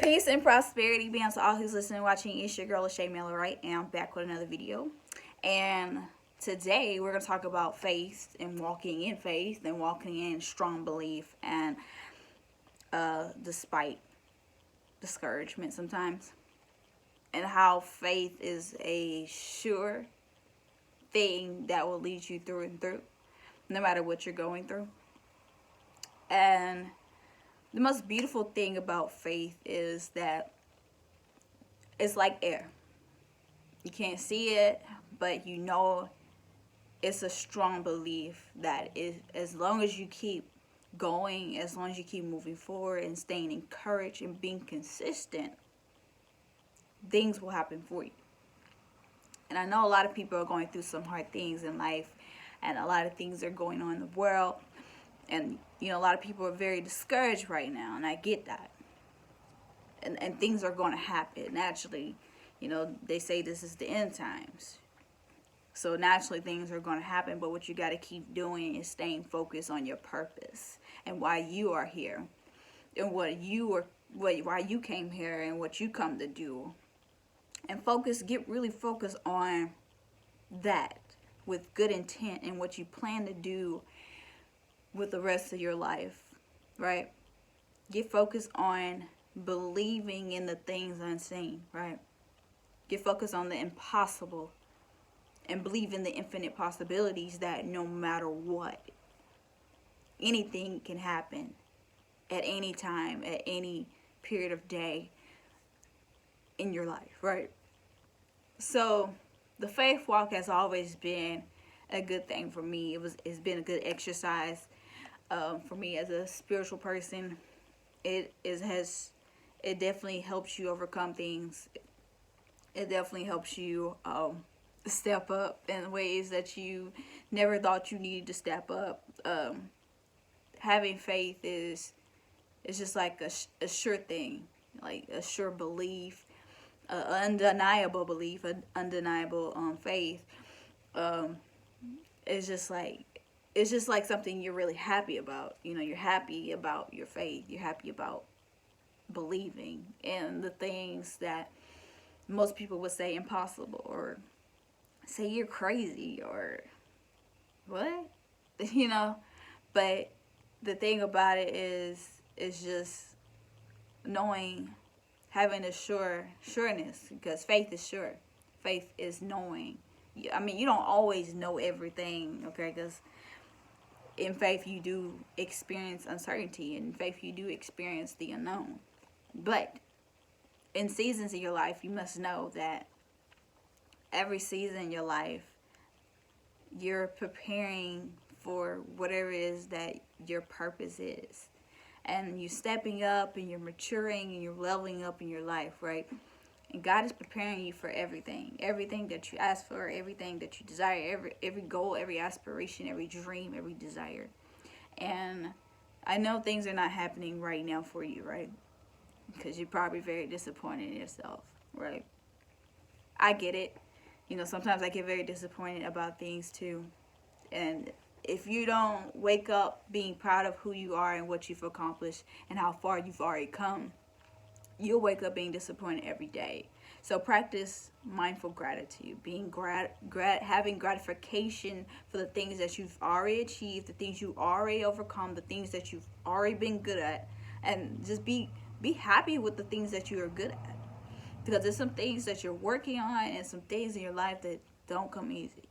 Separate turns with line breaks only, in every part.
Peace and prosperity be unto all who's listening, watching. It's your girl, Shay Miller, right? And I'm back with another video. And today we're going to talk about faith and walking in faith and walking in strong belief and despite discouragement sometimes. And how faith is a sure thing that will lead you through and through, no matter what you're going through. And the most beautiful thing about faith is that it's like air. You can't see it, but you know it's a strong belief that as long as you keep going, as long as you keep moving forward and staying encouraged and being consistent, things will happen for you. And I know a lot of people are going through some hard things in life, and a lot of things are going on in the world. And, a lot of people are very discouraged right now, and I get that. And things are going to happen. Naturally, they say this is the end times. So naturally things are going to happen, but what you got to keep doing is staying focused on your purpose and why you are here and why you came here and what you come to do. And get really focused on that with good intent and what you plan to do with the rest of your life, right? Get focused on believing in the things unseen, right? Get focused on the impossible and believe in the infinite possibilities that no matter what, anything can happen at any time, at any period of day in your life, right? So the faith walk has always been a good thing for me. It's been a good exercise for me as a spiritual person. It definitely helps you overcome things. It definitely helps you step up in ways that you never thought you needed to step up. Having faith is just like a sure thing, like a sure belief, undeniable belief, undeniable faith. It's just like something you're really happy about. You're happy about your faith. You're happy about believing in the things that most people would say impossible or say you're crazy or what, But the thing about it is just knowing, having a sureness, because faith is sure. Faith is knowing. I mean, you don't always know everything, okay? Because in faith you do experience uncertainty. In faith you do experience the unknown. But in seasons of your life, you must know that every season in your life, you're preparing for whatever it is that your purpose is. And you're stepping up and you're maturing and you're leveling up in your life, right? And God is preparing you for everything that you ask for, everything that you desire, every goal, every aspiration, every dream, every desire. And I know things are not happening right now for you, right? Because you're probably very disappointed in yourself, right? I get it. Sometimes I get very disappointed about things too. And if you don't wake up being proud of who you are and what you've accomplished and how far you've already come, you'll wake up being disappointed every day. So practice mindful gratitude, having gratification for the things that you've already achieved, the things you've already overcome, the things that you've already been good at, and just be happy with the things that you are good at. Because there's some things that you're working on and some things in your life that don't come easy.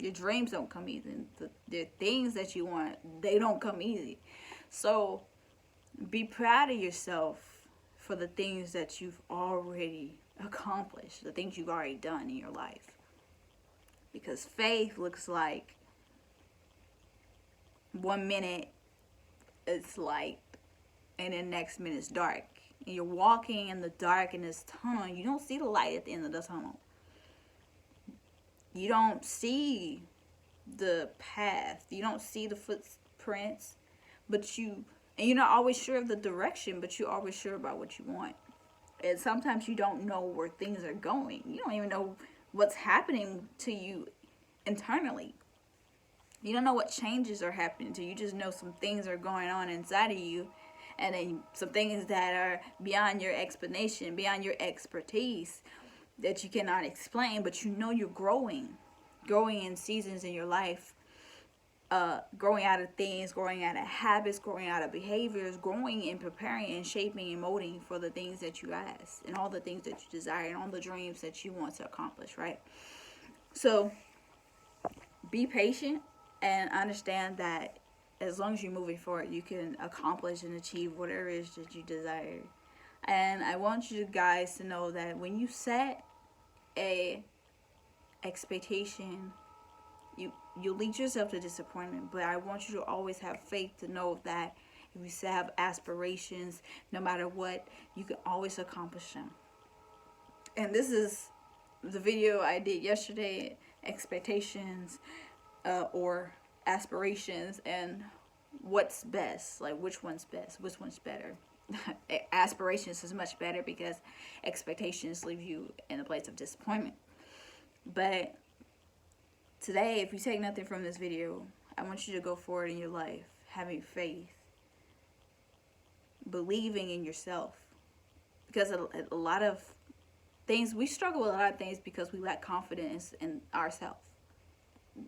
Your dreams don't come easy. The things that you want, they don't come easy. So be proud of yourself for the things that you've already accomplished, the things you've already done in your life. Because faith looks like 1 minute it's light and then next minute it's dark. And you're walking in the dark in this tunnel and you don't see the light at the end of the tunnel. You don't see the path. You don't see the footprints. And you're not always sure of the direction, but you're always sure about what you want. And sometimes you don't know where things are going. You don't even know what's happening to you internally. You don't know what changes are happening to you. You just know some things are going on inside of you. and then some things that are beyond your explanation, beyond your expertise, that you cannot explain, but you know you're growing in seasons in your life, growing out of things, growing out of habits, growing out of behaviors, growing and preparing and shaping and molding for the things that you ask and all the things that you desire and all the dreams that you want to accomplish, right? So be patient and understand that as long as you're moving forward, you can accomplish and achieve whatever it is that you desire. And I want you guys to know that when you set a expectation, you lead yourself to disappointment. But I want you to always have faith to know that if you have aspirations, no matter what, you can always accomplish them. And this is the video I did yesterday, expectations or aspirations, and what's best, like which one's best, which one's better. Aspirations is much better because expectations leave you in a place of disappointment. But today, if you take nothing from this video, I want you to go forward in your life having faith, believing in yourself, because a lot of things, we struggle with a lot of things because we lack confidence in ourselves.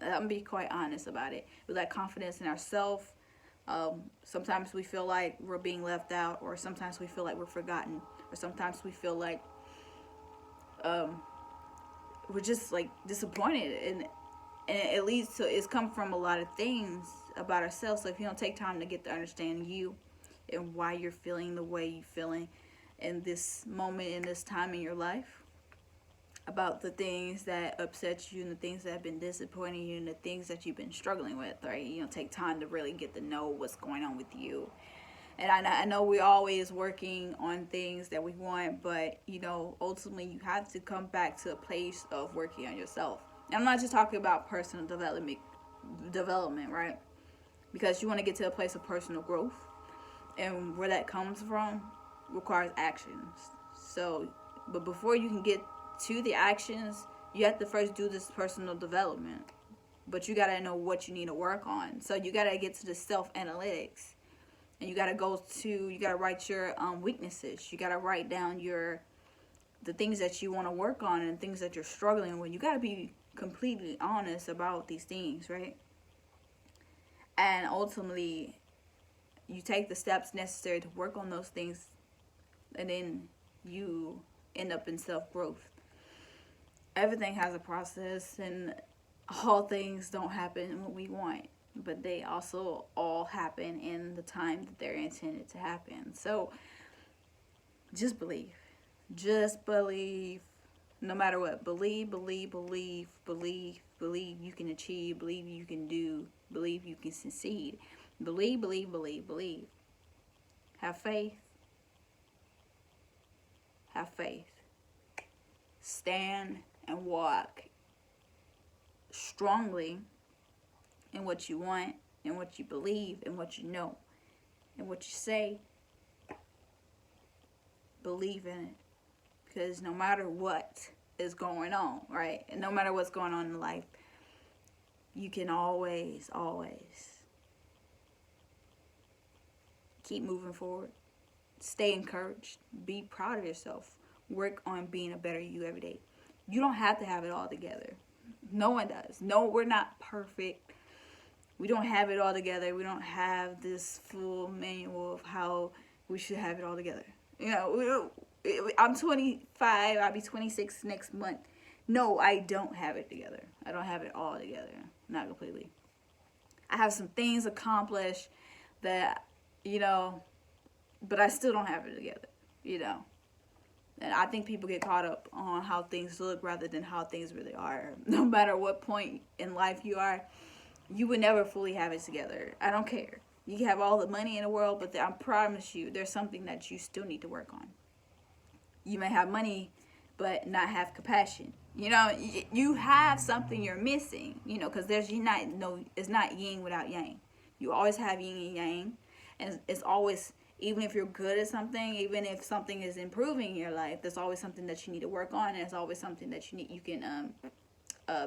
I'm gonna be quite honest about it. We lack confidence in ourselves. Sometimes we feel like we're being left out, or sometimes we feel like we're forgotten, or sometimes we feel like we're just like disappointed, and it leads to, it's come from a lot of things about ourselves. So if you don't take time to get to understand you and why you're feeling the way you're feeling in this moment, in this time in your life, about the things that upset you and the things that have been disappointing you and the things that you've been struggling with, right? You don't take time to really get to know what's going on with you. And I know we're always working on things that we want, but you know, ultimately you have to come back to a place of working on yourself. And I'm not just talking about personal development, right? Because you want to get to a place of personal growth, and where that comes from requires actions. So, but before you can get to the actions, you have to first do this personal development. But you got to know what you need to work on. So you got to get to the self-analytics. And you got to write your weaknesses. You got to write down the things that you want to work on and things that you're struggling with. You got to be completely honest about these things, right? And ultimately, you take the steps necessary to work on those things, and then you end up in self-growth. Everything has a process, and all things don't happen when we want, but they also all happen in the time that they're intended to happen. So just believe. Just believe. No matter what. Believe you can achieve. Believe you can do. Believe you can succeed. Believe. Have faith. Have faith. Stand and walk strongly in what you want, and what you believe, and what you know, and what you say. Believe in it. Because no matter what is going on, right? And no matter what's going on in life, you can always keep moving forward. Stay encouraged. Be proud of yourself. Work on being a better you every day. You don't have to have it all together. No one does. No, we're not perfect. We don't have it all together. We don't have this full manual of how we should have it all together. You know, I'm 25. I'll be 26 next month. No, I don't have it together. I don't have it all together. Not completely. I have some things accomplished that, you know, but I still don't have it together, you know. And I think people get caught up on how things look rather than how things really are. No matter what point in life you are, you would never fully have it together. I don't care. You can have all the money in the world, but I promise you, there's something that you still need to work on. You may have money, but not have compassion. You know, you have something you're missing. You know, because it's not yin without yang. You always have yin and yang, and it's always, even if you're good at something, even if something is improving in your life, there's always something that you need to work on, and it's always something that you can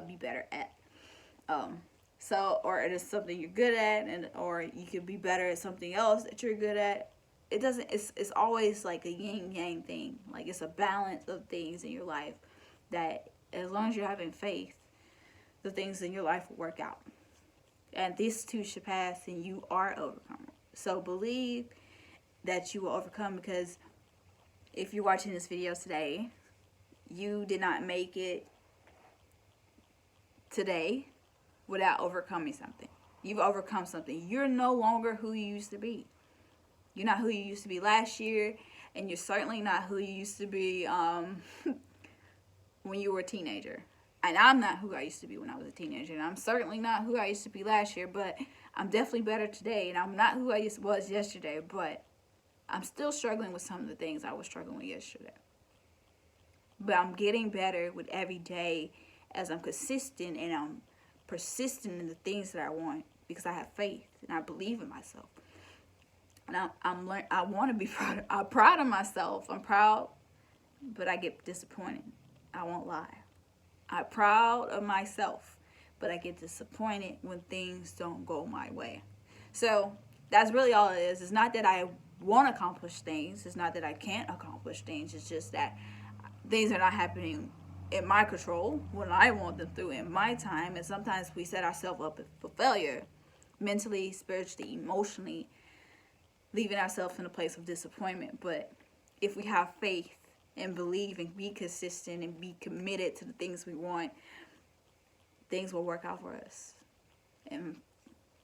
be better at. So, or it is something you're good at, or you could be better at something else that you're good at, it doesn't, it's always like a yin yang thing. Like it's a balance of things in your life that as long as you're having faith, the things in your life will work out. And this too should pass, and you are overcome. So believe that you will overcome, because if you're watching this video today, you did not make it today without overcoming something. You've overcome something. You're no longer who you used to be. You're not who you used to be last year, and you're certainly not who you used to be when you were a teenager. And I'm not who I used to be when I was a teenager, and I'm certainly not who I used to be last year, but I'm definitely better today, and I'm not who I was yesterday, but I'm still struggling with some of the things I was struggling with yesterday. But I'm getting better with every day as I'm consistent and I'm persistent in the things that I want, because I have faith and I believe in myself. And I want to be proud. I'm proud of myself. I'm proud, but I get disappointed. I won't lie. I'm proud of myself, but I get disappointed when things don't go my way. So that's really all it is. It's not that I want to accomplish things. It's not that I can't accomplish things. It's just that things are not happening in my control when I want them through in my time. And sometimes we set ourselves up for failure, mentally, spiritually, emotionally, leaving ourselves in a place of disappointment. But if we have faith and believe and be consistent and be committed to the things we want, things will work out for us. And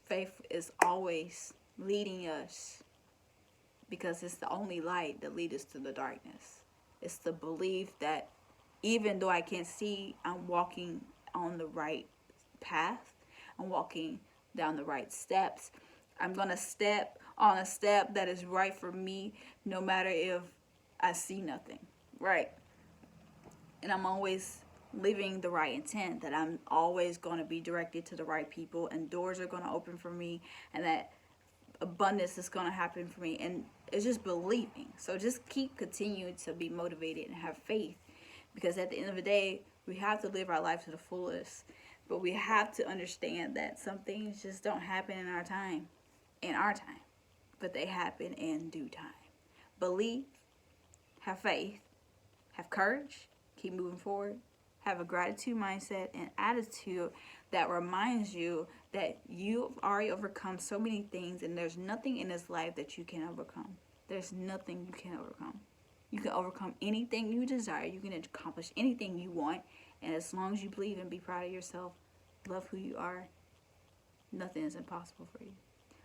faith is always leading us, because it's the only light that leads us to the darkness. It's the belief that even though I can't see, I'm walking on the right path. I'm walking down the right steps. I'm going to step on a step that is right for me, no matter if I see nothing. Right. And I'm always living the right intent, that I'm always going to be directed to the right people, and doors are going to open for me, and that abundance is going to happen for me. And it's just believing. So just continue to be motivated and have faith, because at the end of the day, we have to live our life to the fullest, but we have to understand that some things just don't happen in our time, but they happen in due time. Believe, have faith, have courage, keep moving forward, have a gratitude mindset and attitude that reminds you that you've already overcome so many things, and there's nothing in this life that you can overcome. There's nothing you can overcome. You can overcome anything you desire. You can accomplish anything you want. And as long as you believe and be proud of yourself, love who you are, nothing is impossible for you.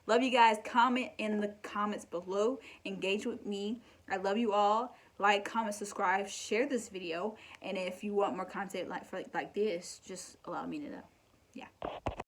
Love you guys. Comment in the comments below. Engage with me. I love you all. Like, comment, subscribe, share this video. And if you want more content like this, just allow me to know. Yeah.